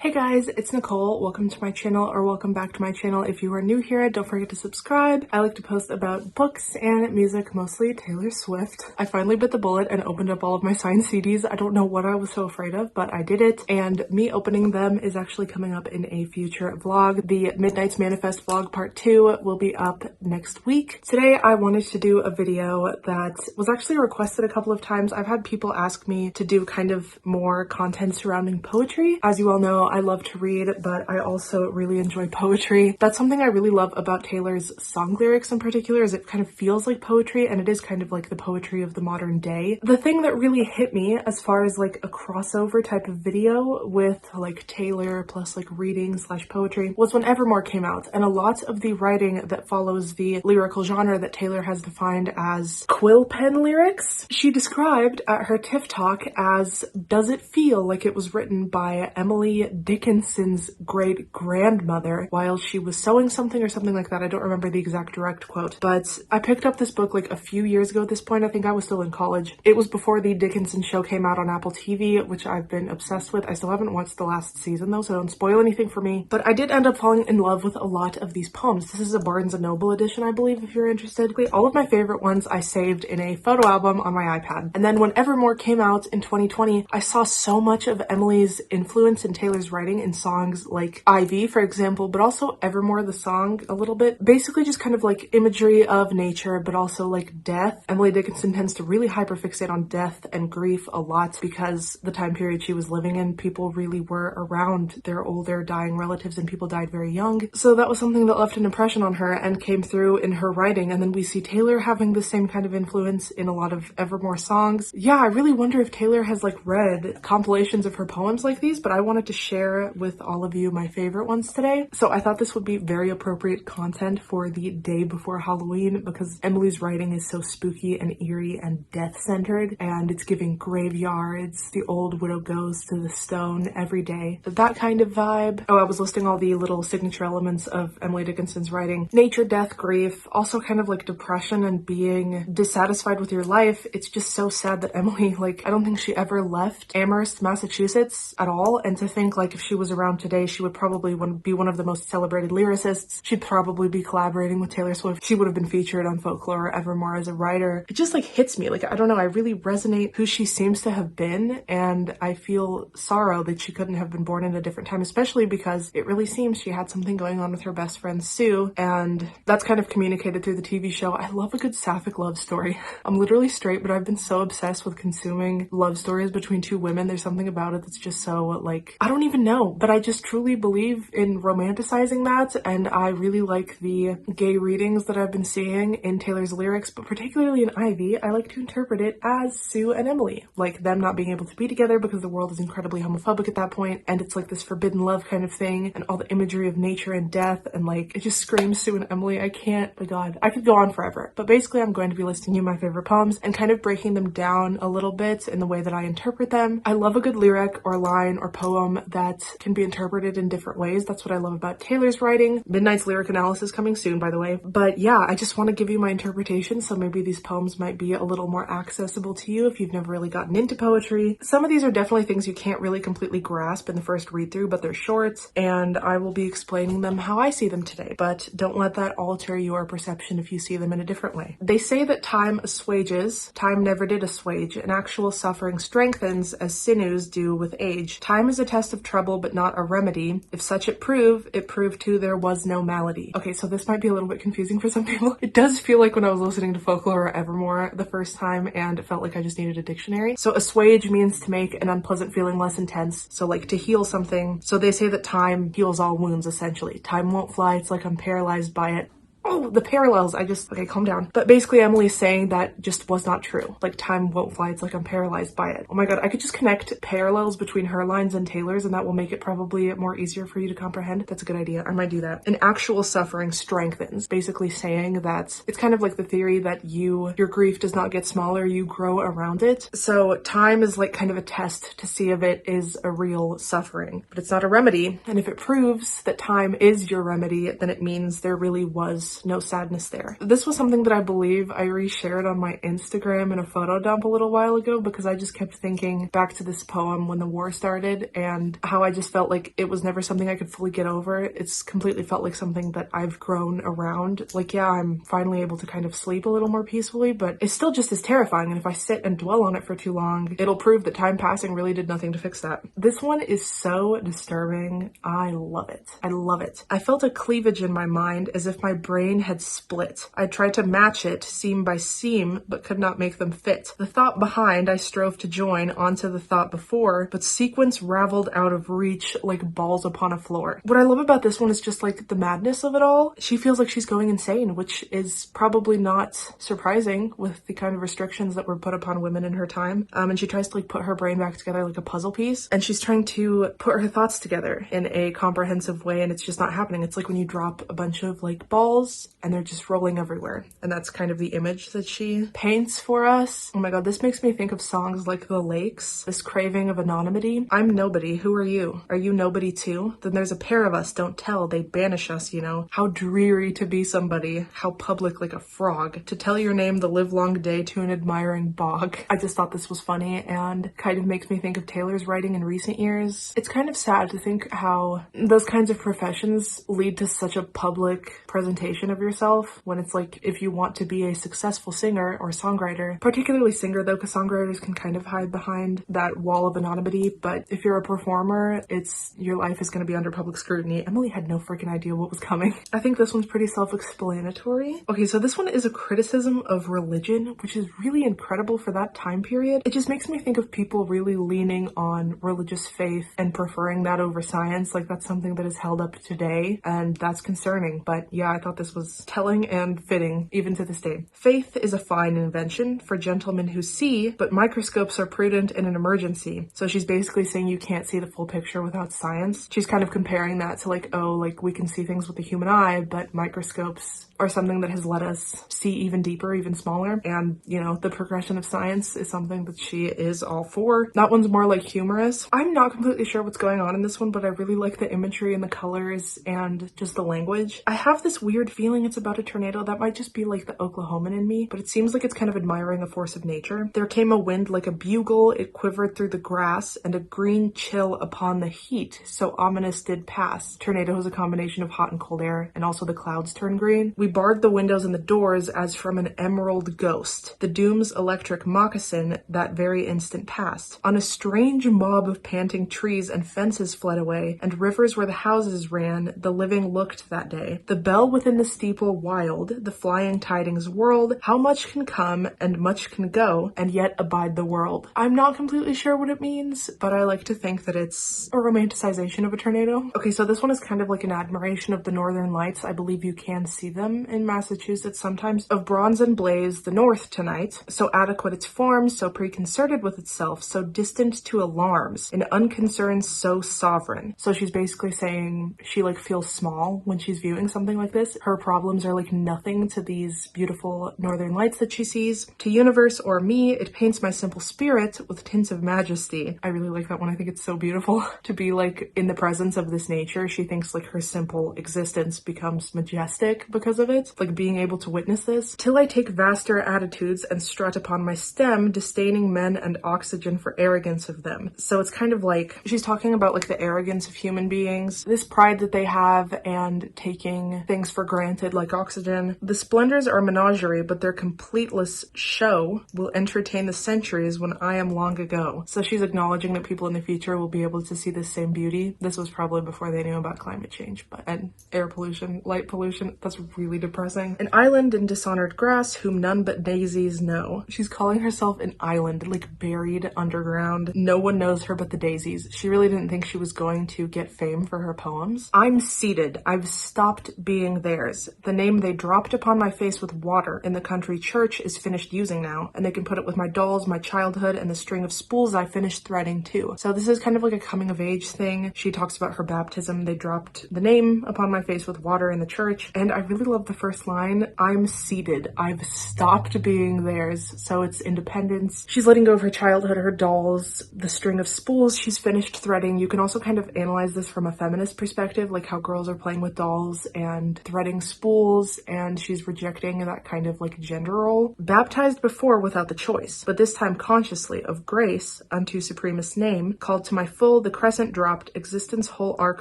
Hey guys, it's Nicole. Welcome to my channel, or welcome back to my channel. If you are new here, don't forget to subscribe. I like to post about books and music, mostly Taylor Swift. I finally bit the bullet and opened up all of my signed CDs. I don't know what I was so afraid of, but I did it. And me opening them is actually coming up in a future vlog. The Midnight's Manifest vlog part 2 will be up next week. Today, I wanted to do a video that was actually requested a couple of times. I've had people ask me to do kind of more content surrounding poetry. As you all know, I love to read, but I also really enjoy poetry. That's something I really love about Taylor's song lyrics in particular, is it kind of feels like poetry, and it is kind of like the poetry of the modern day. The thing that really hit me as far as like a crossover type of video with like Taylor plus like reading slash poetry was when Evermore came out, and a lot of the writing that follows the lyrical genre that Taylor has defined as quill pen lyrics, she described at her TIFF talk as, does it feel like it was written by Emily Dickinson's great-grandmother while she was sewing something or something like that. I don't remember the exact direct quote, but I picked up this book like a few years ago at this point. I think I was still in college. It was before the Dickinson show came out on Apple TV, which I've been obsessed with. I still haven't watched the last season though, so don't spoil anything for me, but I did end up falling in love with a lot of these poems. This is a Barnes & Noble edition, I believe, if you're interested. All of my favorite ones I saved in a photo album on my iPad, and then when Evermore came out in 2020, I saw so much of Emily's influence in Taylor's writing in songs like Ivy, for example, but also Evermore, the song, a little bit. Basically just kind of like imagery of nature, but also like death. Emily Dickinson tends to really hyperfixate on death and grief a lot because the time period she was living in, people really were around their older dying relatives and people died very young. So that was something that left an impression on her and came through in her writing. And then we see Taylor having the same kind of influence in a lot of Evermore songs. Yeah, I really wonder if Taylor has like read compilations of her poems like these, but I wanted to share with all of you my favorite ones today. So I thought this would be very appropriate content for the day before Halloween because Emily's writing is so spooky and eerie and death-centered, and it's giving graveyards, the old widow goes to the stone every day. That kind of vibe. Oh, I was listing all the little signature elements of Emily Dickinson's writing. Nature, death, grief, also kind of like depression and being dissatisfied with your life. It's just so sad that Emily, like, I don't think she ever left Amherst, Massachusetts at all, and to think like if she was around today, she would probably be one of the most celebrated lyricists. She'd probably be collaborating with Taylor Swift. She would have been featured on Folklore or Evermore as a writer. It just like hits me. Like, I don't know, I really resonate who she seems to have been, and I feel sorrow that she couldn't have been born in a different time, especially because it really seems she had something going on with her best friend Sue, and that's kind of communicated through the TV show. I love a good sapphic love story. I'm literally straight, but I've been so obsessed with consuming love stories between two women. There's something about it that's just so like, I don't even know, but I just truly believe in romanticizing that, and I really like the gay readings that I've been seeing in Taylor's lyrics, but particularly in Ivy, I like to interpret it as Sue and Emily, like them not being able to be together because the world is incredibly homophobic at that point, and it's like this forbidden love kind of thing, and all the imagery of nature and death, and like, it just screams Sue and Emily. I can't, my god, I could go on forever, but basically I'm going to be listing you my favorite poems and kind of breaking them down a little bit in the way that I interpret them. I love a good lyric or line or poem that can be interpreted in different ways. That's what I love about Taylor's writing. Midnight's lyric analysis coming soon, by the way. But yeah, I just want to give you my interpretation, so maybe these poems might be a little more accessible to you if you've never really gotten into poetry. Some of these are definitely things you can't really completely grasp in the first read through, but they're short, and I will be explaining them how I see them today. But don't let that alter your perception if you see them in a different way. They say that time assuages. Time never did assuage, and actual suffering strengthens as sinews do with age. Time is a test of trouble, but not a remedy. If such it proved too there was no malady. Okay, so this might be a little bit confusing for some people. It does feel like when I was listening to Folklore or Evermore the first time, and it felt like I just needed a dictionary. So assuage means to make an unpleasant feeling less intense, so like to heal something. So they say that time heals all wounds, essentially. Time won't fly, it's like I'm paralyzed by it. Oh, the parallels, okay, calm down. But basically Emily's saying that just was not true. Like, time won't fly, it's like I'm paralyzed by it. Oh my god, I could just connect parallels between her lines and Taylor's, and that will make it probably more easier for you to comprehend. That's a good idea, I might do that. An actual suffering strengthens, basically saying that it's kind of like the theory that your grief does not get smaller, you grow around it. So time is like kind of a test to see if it is a real suffering, but it's not a remedy. And if it proves that time is your remedy, then it means there really was no sadness there. This was something that I believe I reshared on my Instagram in a photo dump a little while ago, because I just kept thinking back to this poem when the war started and how I just felt like it was never something I could fully get over. It's completely felt like something that I've grown around. Like, yeah, I'm finally able to kind of sleep a little more peacefully, but it's still just as terrifying, and if I sit and dwell on it for too long, it'll prove that time passing really did nothing to fix that. This one is so disturbing. I love it. I love it. I felt a cleavage in my mind as if my brain had split. I tried to match it seam by seam, but could not make them fit. The thought behind I strove to join onto the thought before, but sequence raveled out of reach like balls upon a floor. What I love about this one is just like the madness of it all. She feels like she's going insane, which is probably not surprising with the kind of restrictions that were put upon women in her time. And she tries to like put her brain back together like a puzzle piece, and she's trying to put her thoughts together in a comprehensive way, and it's just not happening. It's like when you drop a bunch of like balls and they're just rolling everywhere, and that's kind of the image that she paints for us. Oh my god, this makes me think of songs like The Lakes, this craving of anonymity. I'm nobody, who are you? Are you nobody too? Then there's a pair of us, don't tell, they banish us, you know. How dreary to be somebody, how public like a frog, to tell your name the livelong day to an admiring bog. I just thought this was funny and kind of makes me think of Taylor's writing in recent years. It's kind of sad to think how those kinds of professions lead to such a public presentation of yourself, when it's like, if you want to be a successful singer or songwriter, particularly singer though, because songwriters can kind of hide behind that wall of anonymity, but if you're a performer, it's, your life is going to be under public scrutiny. Emily had no freaking idea what was coming. I think this one's pretty self-explanatory. Okay, so this one is a criticism of religion, which is really incredible for that time period. It just makes me think of people really leaning on religious faith and preferring that over science. Like, that's something that is held up today, and that's concerning. But yeah, I thought this was telling and fitting even to this day. Faith is a fine invention for gentlemen who see, but microscopes are prudent in an emergency. So she's basically saying you can't see the full picture without science. She's kind of comparing that to like, oh, like we can see things with the human eye, but microscopes are something that has let us see even deeper, even smaller. And, you know, the progression of science is something that she is all for. That one's more like humorous. I'm not completely sure what's going on in this one, but I really like the imagery and the colors and just the language. I have this weird feeling it's about a tornado. That might just be like the Oklahoman in me, but it seems like it's kind of admiring a force of nature. There came a wind like a bugle, it quivered through the grass, and a green chill upon the heat, so ominous did pass. Tornado is a combination of hot and cold air, and also the clouds turn green. We barred the windows and the doors as from an emerald ghost. The doom's electric moccasin that very instant passed. On a strange mob of panting trees and fences fled away, and rivers where the houses ran, the living looked that day. The bell within the steeple wild, the flying tidings whirled, how much can come and much can go, and yet abide the world. I'm not completely sure what it means, but I like to think that it's a romanticization of a tornado. Okay, so this one is kind of like an admiration of the northern lights. I believe you can see them in Massachusetts sometimes. Of bronze and blaze the north tonight, so adequate its form, so preconcerted with itself, so distant to alarms, in unconcern so sovereign. So she's basically saying she like feels small when she's viewing something like this. Her problems are like nothing to these beautiful northern lights that she sees. To universe or me, it paints my simple spirit with tints of majesty. I really like that one. I think it's so beautiful to be like in the presence of this nature. She thinks like her simple existence becomes majestic because of it, like being able to witness this. Till I take vaster attitudes and strut upon my stem, disdaining men and oxygen for arrogance of them. So it's kind of like she's talking about like the arrogance of human beings, this pride that they have, and taking things for granted like oxygen. The splendors are menagerie, but their completeless show will entertain the centuries when I am long ago. So she's acknowledging that people in the future will be able to see this same beauty. This was probably before they knew about climate change, and air pollution, light pollution. That's really depressing. An island in dishonored grass whom none but daisies know. She's calling herself an island, like buried underground. No one knows her but the daisies. She really didn't think she was going to get fame for her poems. I'm ceded. I've stopped being theirs. The name they dropped upon my face with water in the country church is finished using now, and they can put it with my dolls, my childhood, and the string of spools I finished threading too. So this is kind of like a coming of age thing. She talks about her baptism. They dropped the name upon my face with water in the church, and I really love love the first line. I'm ceded. I've stopped being theirs. So it's independence. She's letting go of her childhood, her dolls, the string of spools she's finished threading. You can also kind of analyze this from a feminist perspective, like how girls are playing with dolls and threading spools, and she's rejecting that kind of like gender role. Baptized before without the choice, but this time consciously, of grace unto supremest name, called to my full, the crescent dropped, existence whole arc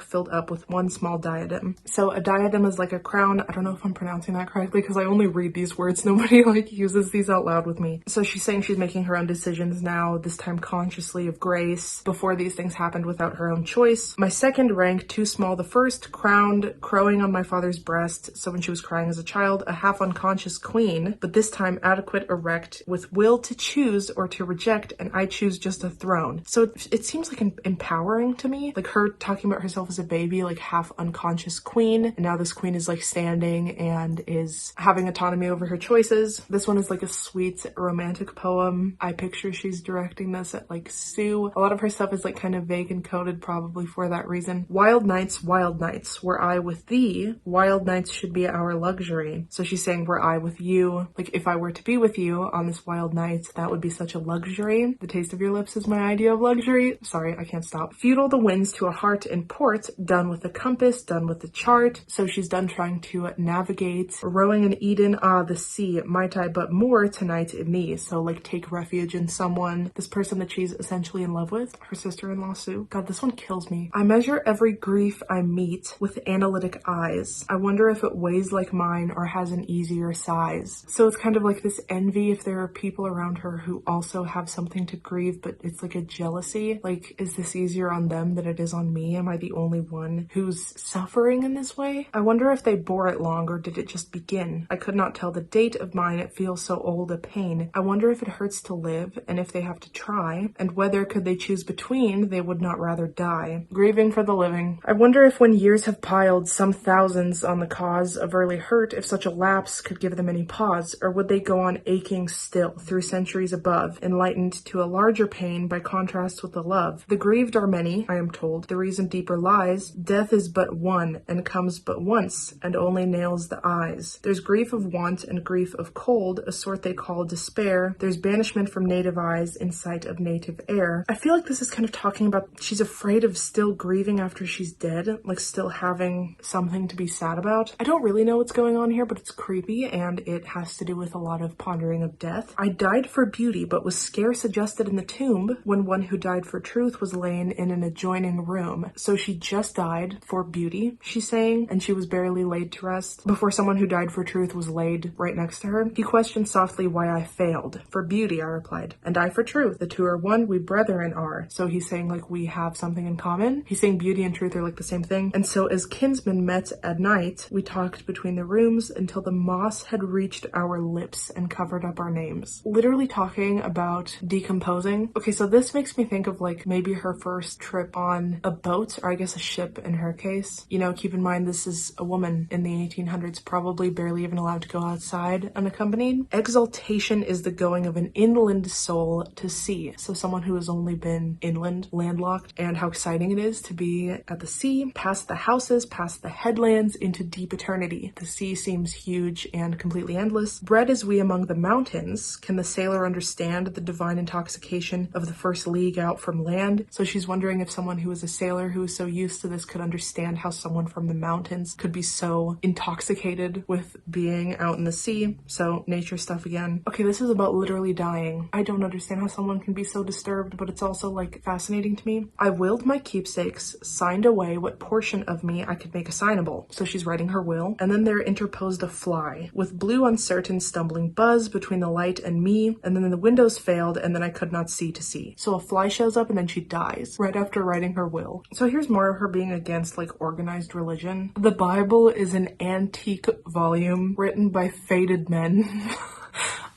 filled up with one small diadem. So a diadem is like a crown. I don't know if I'm pronouncing that correctly because I only read these words. Nobody like uses these out loud with me. So she's saying she's making her own decisions now, this time consciously of grace. Before these things happened without her own choice. My second rank, too small the first, crowned, crowing on my father's breast. So when she was crying as a child, a half unconscious queen, but this time adequate, erect, with will to choose or to reject, and I choose just a throne. So it seems like empowering to me, like her talking about herself as a baby, like half unconscious queen, and now this queen is like standing and is having autonomy over her choices. This one is like a sweet romantic poem. I picture she's directing this at like Sue. A lot of her stuff is like kind of vague and coded, probably for that reason. Wild nights, were I with thee, wild nights should be our luxury. So she's saying, were I with you, like if I were to be with you on this wild night, that would be such a luxury. The taste of your lips is my idea of luxury. Sorry, I can't stop. Feudal the winds to a heart in port, done with the compass, done with the chart. So she's done trying to navigate. Rowing in Eden, ah, the sea, might I but moor tonight in thee. So like take refuge in someone, this person that she's essentially in love with, her sister-in-law Sue. God, this one kills me. I measure every grief I meet with analytic eyes. I wonder if it weighs like mine or has an easier size. So it's kind of like this envy if there are people around her who also have something to grieve, but it's like a jealousy. Like, is this easier on them than it is on me? Am I the only one who's suffering in this way? I wonder if they bore it long or did it just begin? I could not tell the date of mine, it feels so old a pain. I wonder if it hurts to live and if they have to try, and whether could they choose between, they would not rather die. Grieving for the living. I wonder if when years have piled some thousands on the cause of early hurt, if such a lapse could give them any pause, or would they go on aching still through centuries above, enlightened to a larger pain by contrast with the love. The grieved are many, I am told, the reason deeper lies. Death is but one, and comes but once, and only nails the eyes. There's grief of want and grief of cold, a sort they call despair. There's banishment from native eyes in sight of native air. I feel like this is kind of talking about she's afraid of still grieving after she's dead, like still having something to be sad about. I don't really know what's going on here, but it's creepy, and it has to do with a lot of pondering of death. I died for beauty, but was scarce adjusted in the tomb when one who died for truth was lain in an adjoining room. So she just died for beauty, she's saying, and she was barely laid to rest before someone who died for truth was laid right next to her. He questioned softly why I failed. For beauty, I replied, and I for truth. The two are one, we brethren are. So he's saying like we have something in common. He's saying beauty and truth are like the same thing. And so as kinsmen met at night, we talked between the rooms until the moss had reached our lips and covered up our names. Literally talking about decomposing. Okay, so this makes me think of like maybe her first trip on a boat, or I guess a ship in her case. You know, keep in mind this is a woman in the 1800s, probably barely even allowed to go outside unaccompanied. Exaltation is the going of an inland soul to sea. So someone who has only been inland, landlocked, and how exciting it is to be at the sea, past the houses, past the headlands, into deep eternity. The sea seems huge and completely endless. Bred as we among the mountains, can the sailor understand the divine intoxication of the first league out from land? So she's wondering if someone who is a sailor who is so used to this could understand how someone from the mountains could be so intoxicated with being out in the sea. So nature stuff again. Okay, this is about literally dying. I don't understand how someone can be so disturbed, but it's also like fascinating to me. I willed my keepsakes, signed away what portion of me I could make assignable. So she's writing her will, and then there interposed a fly with blue uncertain stumbling buzz between the light and me, and then the windows failed, and then I could not see to see. So a fly shows up and then she dies right after writing her will. So here's more of her being against like organized religion. The Bible is an antique volume written by faded men.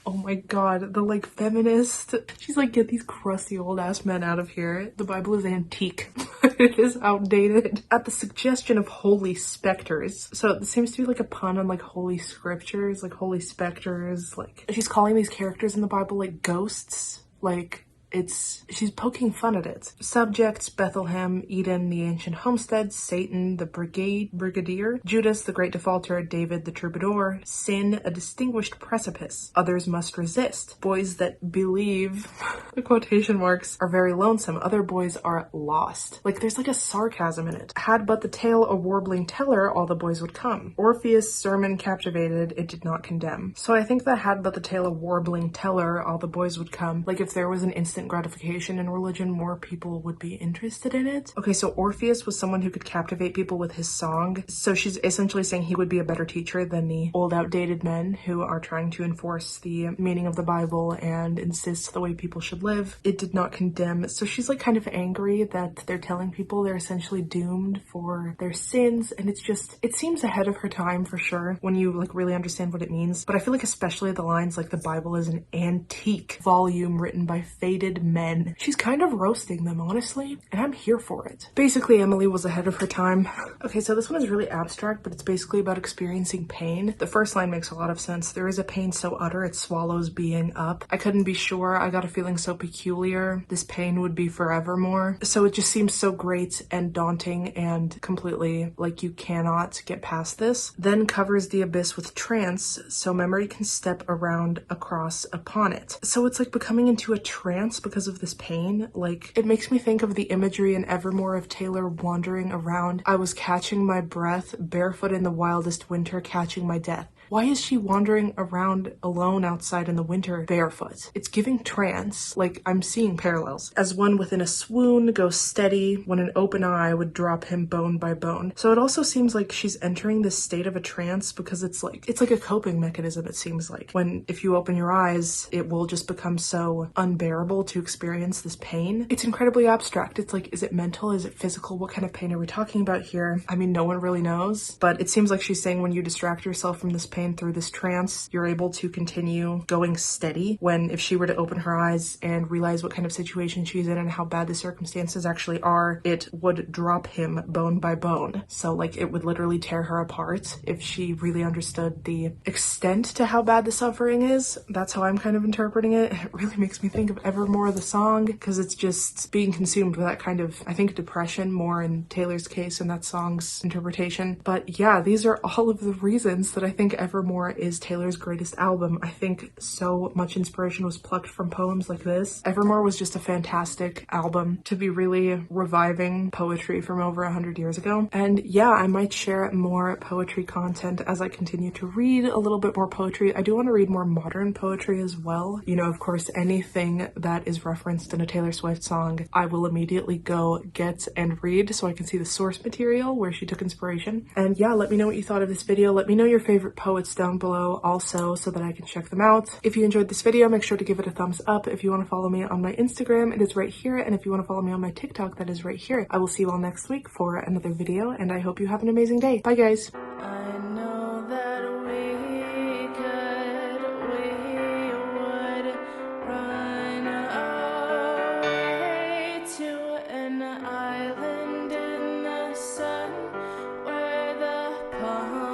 Oh my god, the like feminist. She's like, get these crusty old ass men out of here. The Bible is antique. It is outdated. At the suggestion of holy specters. So it seems to be like a pun on like holy scriptures, like holy specters. Like she's calling these characters in the Bible like ghosts. Like she's poking fun at it. Subjects: Bethlehem, Eden, the ancient homesteads, Satan, the brigadier, Judas, the great defaulter, David, the troubadour, sin, a distinguished precipice, others must resist, boys that believe, the quotation marks, are very lonesome, other boys are lost. Like, there's like a sarcasm in it. Had but the tale a warbling teller, all the boys would come. Orpheus' sermon captivated, it did not condemn. So I think that had but the tale a warbling teller, all the boys would come. Like, if there was an instant gratification in religion, more people would be interested in it. Okay, so Orpheus was someone who could captivate people with his song. So she's essentially saying he would be a better teacher than the old outdated men who are trying to enforce the meaning of the Bible and insist the way people should live. It did not condemn. So she's like kind of angry that they're telling people they're essentially doomed for their sins, and it's just, it seems ahead of her time for sure when you like really understand what it means. But I feel like especially the lines like the Bible is an antique volume written by faded men. She's kind of roasting them, honestly, and I'm here for it. Basically, Emily was ahead of her time. Okay, so this one is really abstract, but it's basically about experiencing pain. The first line makes a lot of sense. There is a pain so utter it swallows being up. I couldn't be sure. I got a feeling so peculiar. This pain would be forevermore. So it just seems so great and daunting and completely like you cannot get past this. Then covers the abyss with trance, so memory can step around across upon it. So it's like becoming into a trance because of this pain. Like, it makes me think of the imagery in Evermore of Taylor wandering around. I was catching my breath, barefoot in the wildest winter, catching my death. Why is she wandering around alone outside in the winter barefoot? It's giving trance. Like, I'm seeing parallels. As one within a swoon goes steady, when an open eye would drop him bone by bone. So it also seems like she's entering this state of a trance because it's like a coping mechanism, it seems like. When, if you open your eyes, it will just become so unbearable to experience this pain. It's incredibly abstract. It's like, is it mental? Is it physical? What kind of pain are we talking about here? I mean, no one really knows, but it seems like she's saying when you distract yourself from this pain through this trance, you're able to continue going steady. When if she were to open her eyes and realize what kind of situation she's in and how bad the circumstances actually are, it would drop him bone by bone. So like, it would literally tear her apart if she really understood the extent to how bad the suffering is. That's how I'm kind of interpreting it. It really makes me think of Evermore, the song, because it's just being consumed with that kind of, I think, depression more in Taylor's case in that song's interpretation. But yeah, these are all of the reasons that I think Evermore is Taylor's greatest album. I think so much inspiration was plucked from poems like this. Evermore was just a fantastic album to be really reviving poetry from over 100 years ago. And yeah, I might share more poetry content as I continue to read a little bit more poetry. I do want to read more modern poetry as well. You know, of course, anything that is referenced in a Taylor Swift song, I will immediately go get and read so I can see the source material where she took inspiration. And yeah, let me know what you thought of this video. Let me know your favorite poets down below also so that I can check them out. If you enjoyed this video, make sure to give it a thumbs up. If you want to follow me on my Instagram, it is right here. And if you want to follow me on my TikTok, that is right here. I will see you all next week for another video, and I hope you have an amazing day. Bye, guys. I know that we would run away to an island in the sun where the palm